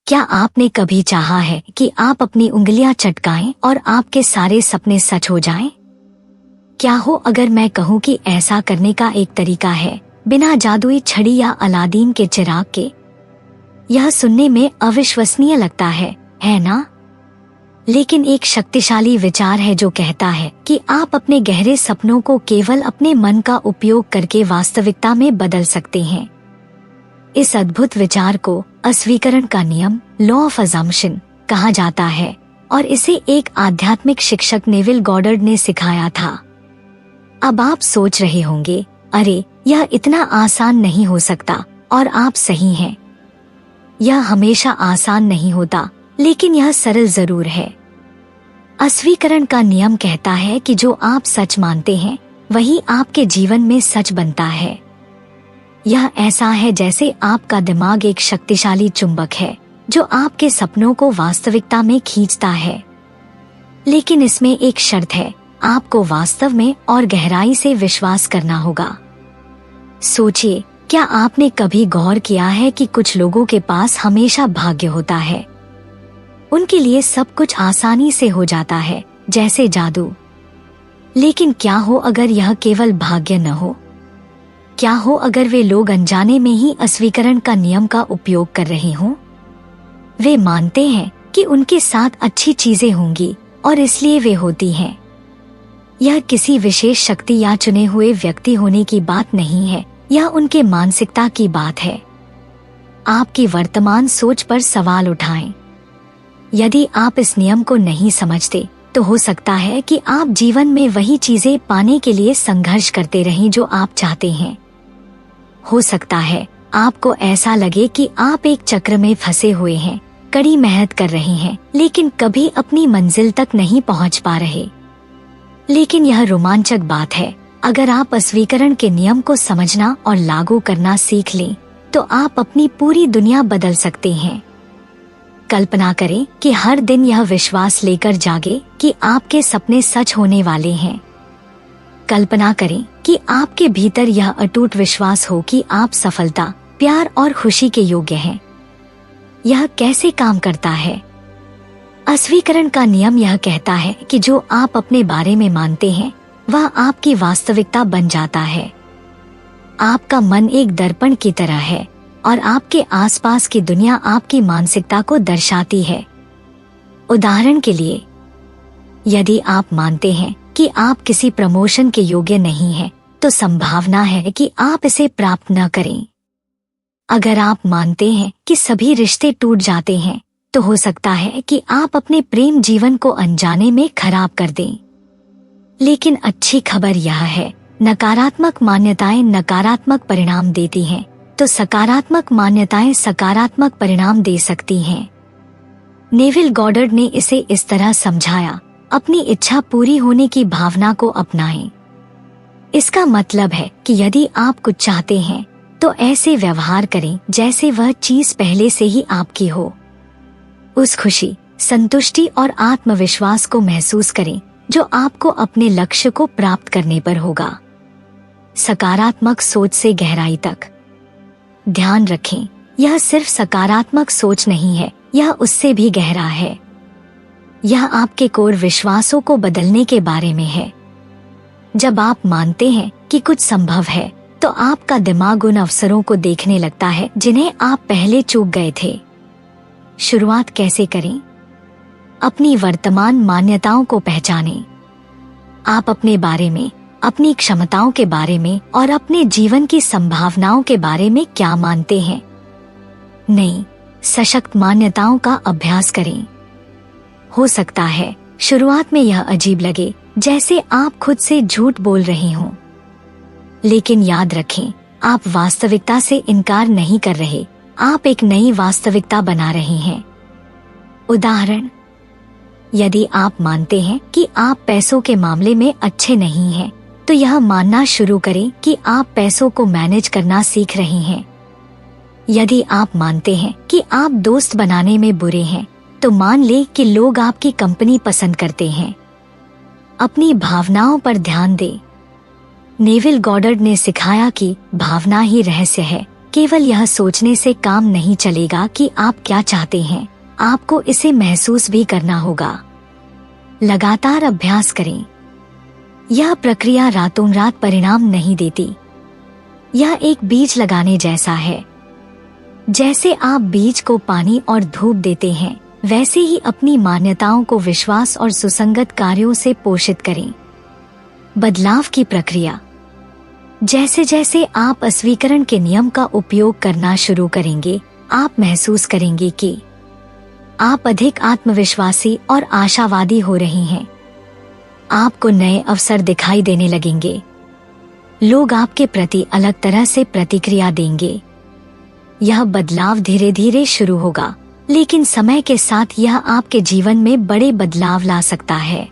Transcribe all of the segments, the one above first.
क्या आपने कभी चाहा है कि आप अपनी उंगलियां चटकाएं और आपके सारे सपने सच हो जाएं? क्या हो अगर मैं कहूं कि ऐसा करने का एक तरीका है, बिना जादुई छड़ी या अलादीन के चिराग के? यह सुनने में अविश्वसनीय लगता है ना? लेकिन एक शक्तिशाली विचार है जो कहता है कि आप अपने गहरे सपनों को केवल अपने मन का उपयोग करके वास्तविकता में बदल सकते हैं। इस अद्भुत विचार को अस्वीकरण का नियम, लॉ ऑफ अजम्पशन कहा जाता है और इसे एक आध्यात्मिक शिक्षक नेविल गॉडर्ड ने सिखाया था। अब आप सोच रहे होंगे, अरे यह इतना आसान नहीं हो सकता, और आप सही हैं। यह हमेशा आसान नहीं होता, लेकिन यह सरल जरूर है। अस्वीकरण का नियम कहता है कि जो आप सच मानते हैं वही आपके जीवन में सच बनता है। यह ऐसा है जैसे आपका दिमाग एक शक्तिशाली चुंबक है जो आपके सपनों को वास्तविकता में खींचता है। लेकिन इसमें एक शर्त है, आपको वास्तव में और गहराई से विश्वास करना होगा। सोचिए, क्या आपने कभी गौर किया है कि कुछ लोगों के पास हमेशा भाग्य होता है? उनके लिए सब कुछ आसानी से हो जाता है, जैसे जादू। लेकिन क्या हो अगर यह केवल भाग्य न हो? क्या हो अगर वे लोग अनजाने में ही अस्वीकरण का नियम का उपयोग कर रहे हों? वे मानते हैं कि उनके साथ अच्छी चीजें होंगी और इसलिए वे होती हैं। यह किसी विशेष शक्ति या चुने हुए व्यक्ति होने की बात नहीं है, यह उनके मानसिकता की बात है। आपकी वर्तमान सोच पर सवाल उठाएं। यदि आप इस नियम को नहीं समझते, तो हो सकता है कि आप जीवन में वही चीजें पाने के लिए संघर्ष करते रहें जो आप चाहते हैं। हो सकता है आपको ऐसा लगे कि आप एक चक्र में फंसे हुए हैं, कड़ी मेहनत कर रहे हैं, लेकिन कभी अपनी मंजिल तक नहीं पहुंच पा रहे। लेकिन यह रोमांचक बात है, अगर आप अस्वीकरण के नियम को समझना और लागू करना सीख लें, तो आप अपनी पूरी दुनिया बदल सकते हैं। कल्पना करें कि हर दिन यह विश्वास लेकर जागे कि आपके सपने सच होने वाले हैं। कल्पना करें कि आपके भीतर यह अटूट विश्वास हो कि आप सफलता, प्यार और खुशी के योग्य हैं। यह कैसे काम करता है? अस्वीकरण का नियम यह कहता है कि जो आप अपने बारे में मानते हैं वह आपकी वास्तविकता बन जाता है। आपका मन एक दर्पण की तरह है और आपके आसपास की दुनिया आपकी मानसिकता को दर्शाती है। उदाहरण के लिए, यदि आप मानते हैं कि आप किसी प्रमोशन के योग्य नहीं हैं, तो संभावना है कि आप इसे प्राप्त न करें। अगर आप मानते हैं कि सभी रिश्ते टूट जाते हैं, तो हो सकता है कि आप अपने प्रेम जीवन को अनजाने में खराब कर दें। लेकिन अच्छी खबर यह है, नकारात्मक मान्यताएं नकारात्मक परिणाम देती हैं, तो सकारात्मक मान्यताएं सकारात्मक परिणाम दे सकती हैं। नेविल गॉडर्ड ने इसे इस तरह समझाया, अपनी इच्छा पूरी होने की भावना को अपनाएं। इसका मतलब है कि यदि आप कुछ चाहते हैं, तो ऐसे व्यवहार करें जैसे वह चीज पहले से ही आपकी हो। उस खुशी, संतुष्टि और आत्मविश्वास को महसूस करें जो आपको अपने लक्ष्य को प्राप्त करने पर होगा। सकारात्मक सोच से गहराई तक। ध्यान रखें, यह सिर्फ सकारात्मक सोच नहीं है, यह उससे भी गहरा है। यह आपके कोर विश्वासों को बदलने के बारे में है। जब आप मानते हैं कि कुछ संभव है, तो आपका दिमाग उन अवसरों को देखने लगता है जिन्हें आप पहले चूक गए थे। शुरुआत कैसे करें? अपनी वर्तमान मान्यताओं को पहचानें। आप अपने बारे में, अपनी क्षमताओं के बारे में और अपने जीवन की संभावनाओं के बारे में क्या मानते हैं? नई, सशक्त मान्यताओं का अभ्यास करें। हो सकता है शुरुआत में यह अजीब लगे, जैसे आप खुद से झूठ बोल रहे हों। लेकिन याद रखें, आप वास्तविकता से इनकार नहीं कर रहे, आप एक नई वास्तविकता बना रहे हैं। उदाहरण, यदि आप मानते हैं कि आप पैसों के मामले में अच्छे नहीं हैं, तो यह मानना शुरू करें कि आप पैसों को मैनेज करना सीख रहे हैं। यदि आप मानते हैं कि आप दोस्त बनाने में बुरे हैं, तो मान लें कि लोग आपकी कंपनी पसंद करते हैं। अपनी भावनाओं पर ध्यान दें। नेविल गॉडर्ड ने सिखाया कि भावना ही रहस्य है केवल यह सोचने से काम नहीं चलेगा कि आप क्या चाहते हैं, आपको इसे महसूस भी करना होगा। लगातार अभ्यास करें। यह प्रक्रिया रातों रात परिणाम नहीं देती। यह एक बीज लगाने जैसा है। जैसे आप बीज को पानी और धूप देते हैं, वैसे ही अपनी मान्यताओं को विश्वास और सुसंगत कार्यों से पोषित करें। बदलाव की प्रक्रिया। जैसे जैसे आप अस्वीकरण के नियम का उपयोग करना शुरू करेंगे, आप महसूस करेंगे कि आप अधिक आत्मविश्वासी और आशावादी हो रही हैं। आपको नए अवसर दिखाई देने लगेंगे। लोग आपके प्रति अलग तरह से प्रतिक्रिया देंगे। यह बदलाव धीरे धीरे शुरू होगा, लेकिन समय के साथ यह आपके जीवन में बड़े बदलाव ला सकता है।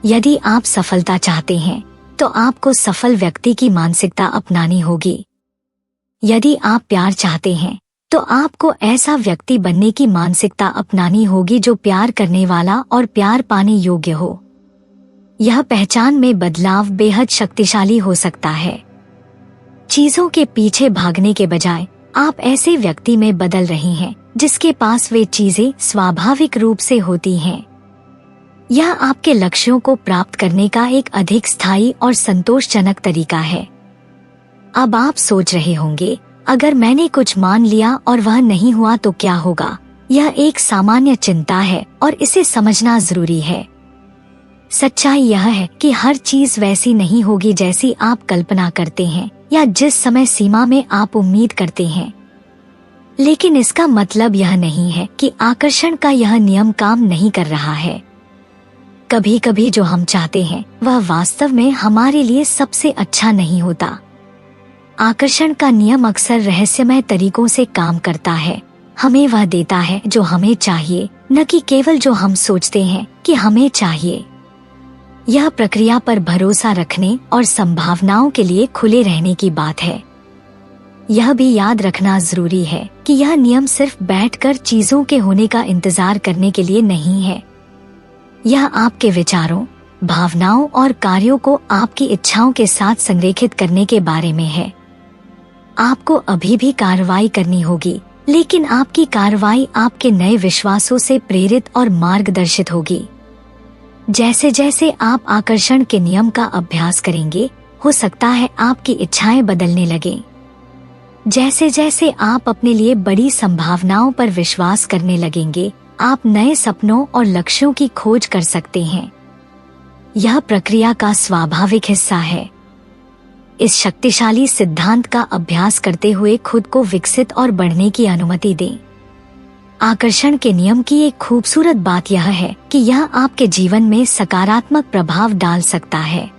यदि आप सफलता चाहते हैं, तो आपको सफल व्यक्ति की मानसिकता अपनानी होगी। यदि आप प्यार चाहते हैं, तो आपको ऐसा व्यक्ति बनने की मानसिकता अपनानी होगी जो प्यार करने वाला और प्यार पाने योग्य हो। यह पहचान में बदलाव बेहद शक्तिशाली हो सकता है। चीजों के पीछे भागने के बजाय आप ऐसे व्यक्ति में बदल रही हैं जिसके पास वे चीजें स्वाभाविक रूप से होती हैं। यह आपके लक्ष्यों को प्राप्त करने का एक अधिक स्थायी और संतोषजनक तरीका है। अब आप सोच रहे होंगे, अगर मैंने कुछ मान लिया और वह नहीं हुआ तो क्या होगा? यह एक सामान्य चिंता है और इसे समझना जरूरी है। सच्चाई यह है कि हर चीज वैसी नहीं होगी जैसी आप कल्पना करते हैं या जिस समय सीमा में आप उम्मीद करते हैं। लेकिन इसका मतलब यह नहीं है कि आकर्षण का यह नियम काम नहीं कर रहा है। कभी कभी जो हम चाहते हैं वह वास्तव में हमारे लिए सबसे अच्छा नहीं होता। आकर्षण का नियम अक्सर रहस्यमय तरीकों से काम करता है। हमें वह देता है जो हमें चाहिए, न कि केवल जो हम सोचते हैं कि हमें चाहिए। यह प्रक्रिया पर भरोसा रखने और संभावनाओं के लिए खुले रहने की बात है। यह भी याद रखना जरूरी है कि यह नियम सिर्फ बैठकर चीजों के होने का इंतजार करने के लिए नहीं है। यह आपके विचारों, भावनाओं और कार्यों को आपकी इच्छाओं के साथ संरेखित करने के बारे में है। आपको अभी भी कार्रवाई करनी होगी, लेकिन आपकी कार्रवाई आपके नए विश्वासों से प्रेरित और मार्गदर्शित होगी। जैसे जैसे आप आकर्षण के नियम का अभ्यास करेंगे, हो सकता है आपकी इच्छाएं बदलने लगें। जैसे जैसे आप अपने लिए बड़ी संभावनाओं पर विश्वास करने लगेंगे, आप नए सपनों और लक्ष्यों की खोज कर सकते हैं। यह प्रक्रिया का स्वाभाविक हिस्सा है। इस शक्तिशाली सिद्धांत का अभ्यास करते हुए खुद को विकसित और बढ़ने की अनुमति दें। आकर्षण के नियम की एक खूबसूरत बात यह है कि यह आपके जीवन में सकारात्मक प्रभाव डाल सकता है।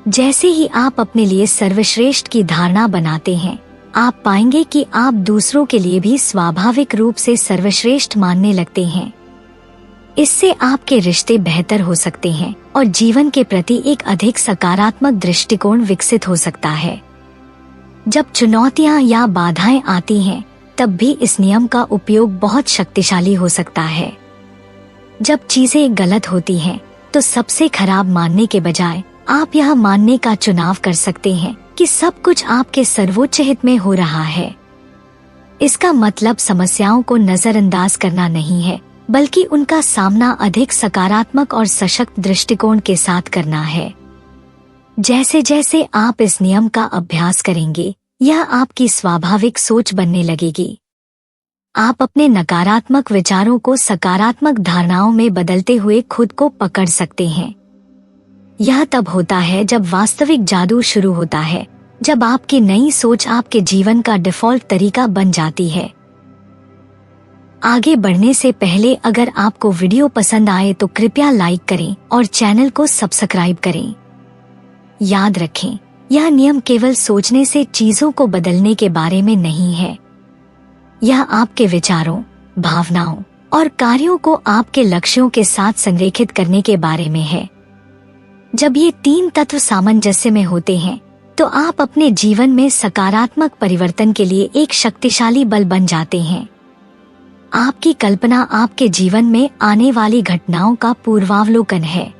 जैसे ही आप अपने लिए सर्वश्रेष्ठ की धारणा बनाते हैं, आप पाएंगे कि आप दूसरों के लिए भी स्वाभाविक रूप से सर्वश्रेष्ठ मानने लगते हैं। इससे आपके रिश्ते बेहतर हो सकते हैं और जीवन के प्रति एक अधिक सकारात्मक दृष्टिकोण विकसित हो सकता है। जब चुनौतियां या बाधाएं आती हैं, तब भी इस नियम का उपयोग बहुत शक्तिशाली हो सकता है। जब चीजें गलत होती हैं, तो सबसे खराब मानने के बजाय आप यह मानने का चुनाव कर सकते हैं कि सब कुछ आपके सर्वोच्च हित में हो रहा है। इसका मतलब समस्याओं को नजरअंदाज करना नहीं है, बल्कि उनका सामना अधिक सकारात्मक और सशक्त दृष्टिकोण के साथ करना है। जैसे जैसे आप इस नियम का अभ्यास करेंगे, यह आपकी स्वाभाविक सोच बनने लगेगी। आप अपने नकारात्मक विचारों को सकारात्मक धारणाओं में बदलते हुए खुद को पकड़ सकते हैं। यह तब होता है जब वास्तविक जादू शुरू होता है, जब आपकी नई सोच आपके जीवन का डिफॉल्ट तरीका बन जाती है। आगे बढ़ने से पहले अगर आपको वीडियो पसंद आए तो कृपया लाइक करें और चैनल को सब्सक्राइब करें। याद रखें, यह नियम केवल सोचने से चीजों को बदलने के बारे में नहीं है। यह आपके विचारों, भावनाओं और कार्यों को आपके लक्ष्यों के साथ संरेखित करने के बारे में है। जब ये तीन तत्व सामंजस्य में होते हैं, तो आप अपने जीवन में सकारात्मक परिवर्तन के लिए एक शक्तिशाली बल बन जाते हैं। आपकी कल्पना आपके जीवन में आने वाली घटनाओं का पूर्वावलोकन है।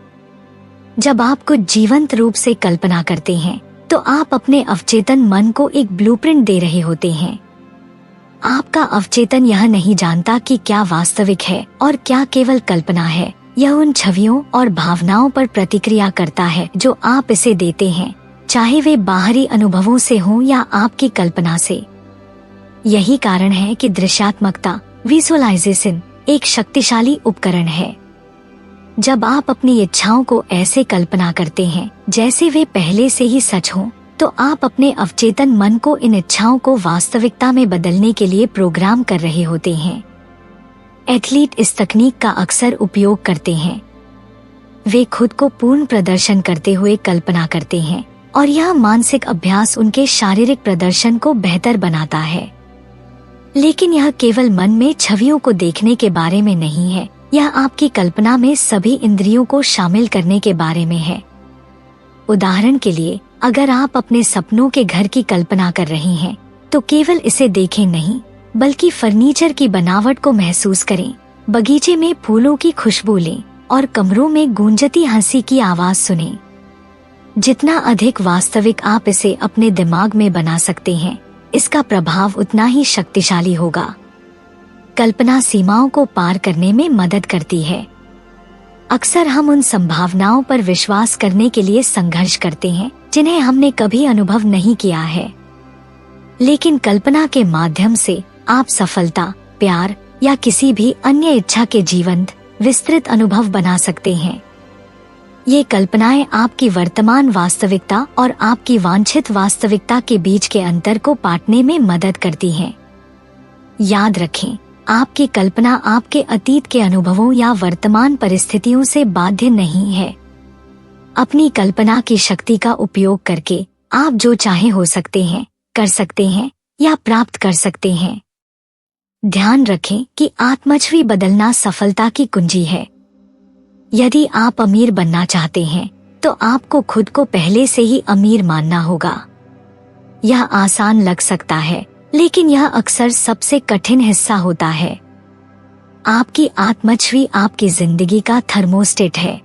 जब आप कुछ जीवंत रूप से कल्पना करते हैं, तो आप अपने अवचेतन मन को एक ब्लूप्रिंट दे रहे होते हैं। आपका अवचेतन यह नहीं जानता कि क्या वास्तविक है और क्या केवल कल्पना है। यह उन छवियों और भावनाओं पर प्रतिक्रिया करता है जो आप इसे देते हैं, चाहे वे बाहरी अनुभवों से हों या आपकी कल्पना से। यही कारण है कि दृश्यात्मकता विजुअलाइजेशन एक शक्तिशाली उपकरण है। जब आप अपनी इच्छाओं को ऐसे कल्पना करते हैं जैसे वे पहले से ही सच हों, तो आप अपने अवचेतन मन को इन इच्छाओं को वास्तविकता में बदलने के लिए प्रोग्राम कर रहे होते हैं। एथलीट इस तकनीक का अक्सर उपयोग करते हैं। वे खुद को पूर्ण प्रदर्शन करते हुए कल्पना करते हैं और यह मानसिक अभ्यास उनके शारीरिक प्रदर्शन को बेहतर बनाता है। लेकिन यह केवल मन में छवियों को देखने के बारे में नहीं है, यह आपकी कल्पना में सभी इंद्रियों को शामिल करने के बारे में है। उदाहरण के लिए, अगर आप अपने सपनों के घर की कल्पना कर रही हैं, तो केवल इसे देखें नहीं, बल्कि फर्नीचर की बनावट को महसूस करें, बगीचे में फूलों की खुशबू लें और कमरों में गूंजती हंसी की आवाज सुनें। जितना अधिक वास्तविक आप इसे अपने दिमाग में बना सकते हैं, इसका प्रभाव उतना ही शक्तिशाली होगा। कल्पना सीमाओं को पार करने में मदद करती है। अक्सर हम उन संभावनाओं पर विश्वास करने के लिए संघर्ष करते हैं जिन्हें हमने कभी अनुभव नहीं किया है। लेकिन कल्पना के माध्यम से आप सफलता, प्यार या किसी भी अन्य इच्छा के जीवंत, विस्तृत अनुभव बना सकते हैं। ये कल्पनाएं आपकी वर्तमान वास्तविकता और आपकी वांछित वास्तविकता के बीच के अंतर को पाटने में मदद करती हैं। याद रखें, आपकी कल्पना आपके अतीत के अनुभवों या वर्तमान परिस्थितियों से बाध्य नहीं है। अपनी कल्पना की शक्ति का उपयोग करके आप जो चाहे हो सकते हैं, कर सकते हैं या प्राप्त कर सकते हैं। ध्यान रखें कि आत्मछवि बदलना सफलता की कुंजी है। यदि आप अमीर बनना चाहते हैं, तो आपको खुद को पहले से ही अमीर मानना होगा। यह आसान लग सकता है, लेकिन यह अक्सर सबसे कठिन हिस्सा होता है। आपकी आत्मछवि आपकी जिंदगी का थर्मोस्टेट है।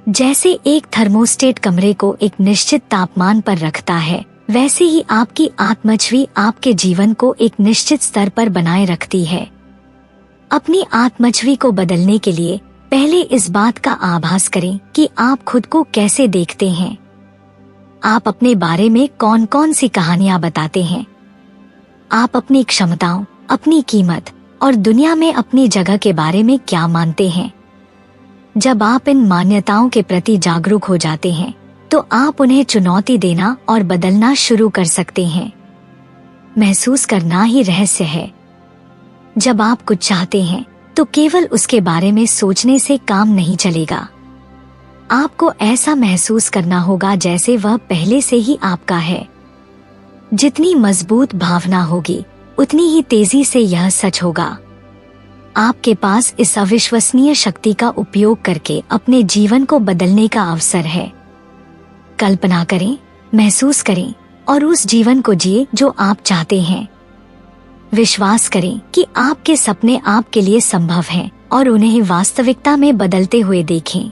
जैसे एक थर्मोस्टेट कमरे को एक निश्चित तापमान पर रखता है, वैसे ही आपकी आत्मछवि आपके जीवन को एक निश्चित स्तर पर बनाए रखती है। अपनी आत्मछवि को बदलने के लिए पहले इस बात का आभास करें कि आप खुद को कैसे देखते हैं। आप अपने बारे में कौन कौन सी कहानियां बताते हैं। आप अपनी क्षमताओं, अपनी कीमत और दुनिया में अपनी जगह के बारे में क्या मानते हैं। जब आप इन मान्यताओं के प्रति जागरूक हो जाते हैं, तो आप उन्हें चुनौती देना और बदलना शुरू कर सकते हैं। महसूस करना ही रहस्य है। जब आप कुछ चाहते हैं, तो केवल उसके बारे में सोचने से काम नहीं चलेगा। आपको ऐसा महसूस करना होगा जैसे वह पहले से ही आपका है। जितनी मजबूत भावना होगी, उतनी ही तेजी से यह सच होगा। आपके पास इस अविश्वसनीय शक्ति का उपयोग करके अपने जीवन को बदलने का अवसर है। कल्पना करें, महसूस करें और उस जीवन को जिए जो आप चाहते हैं। विश्वास करें कि आपके सपने आपके लिए संभव हैं और उन्हें वास्तविकता में बदलते हुए देखें।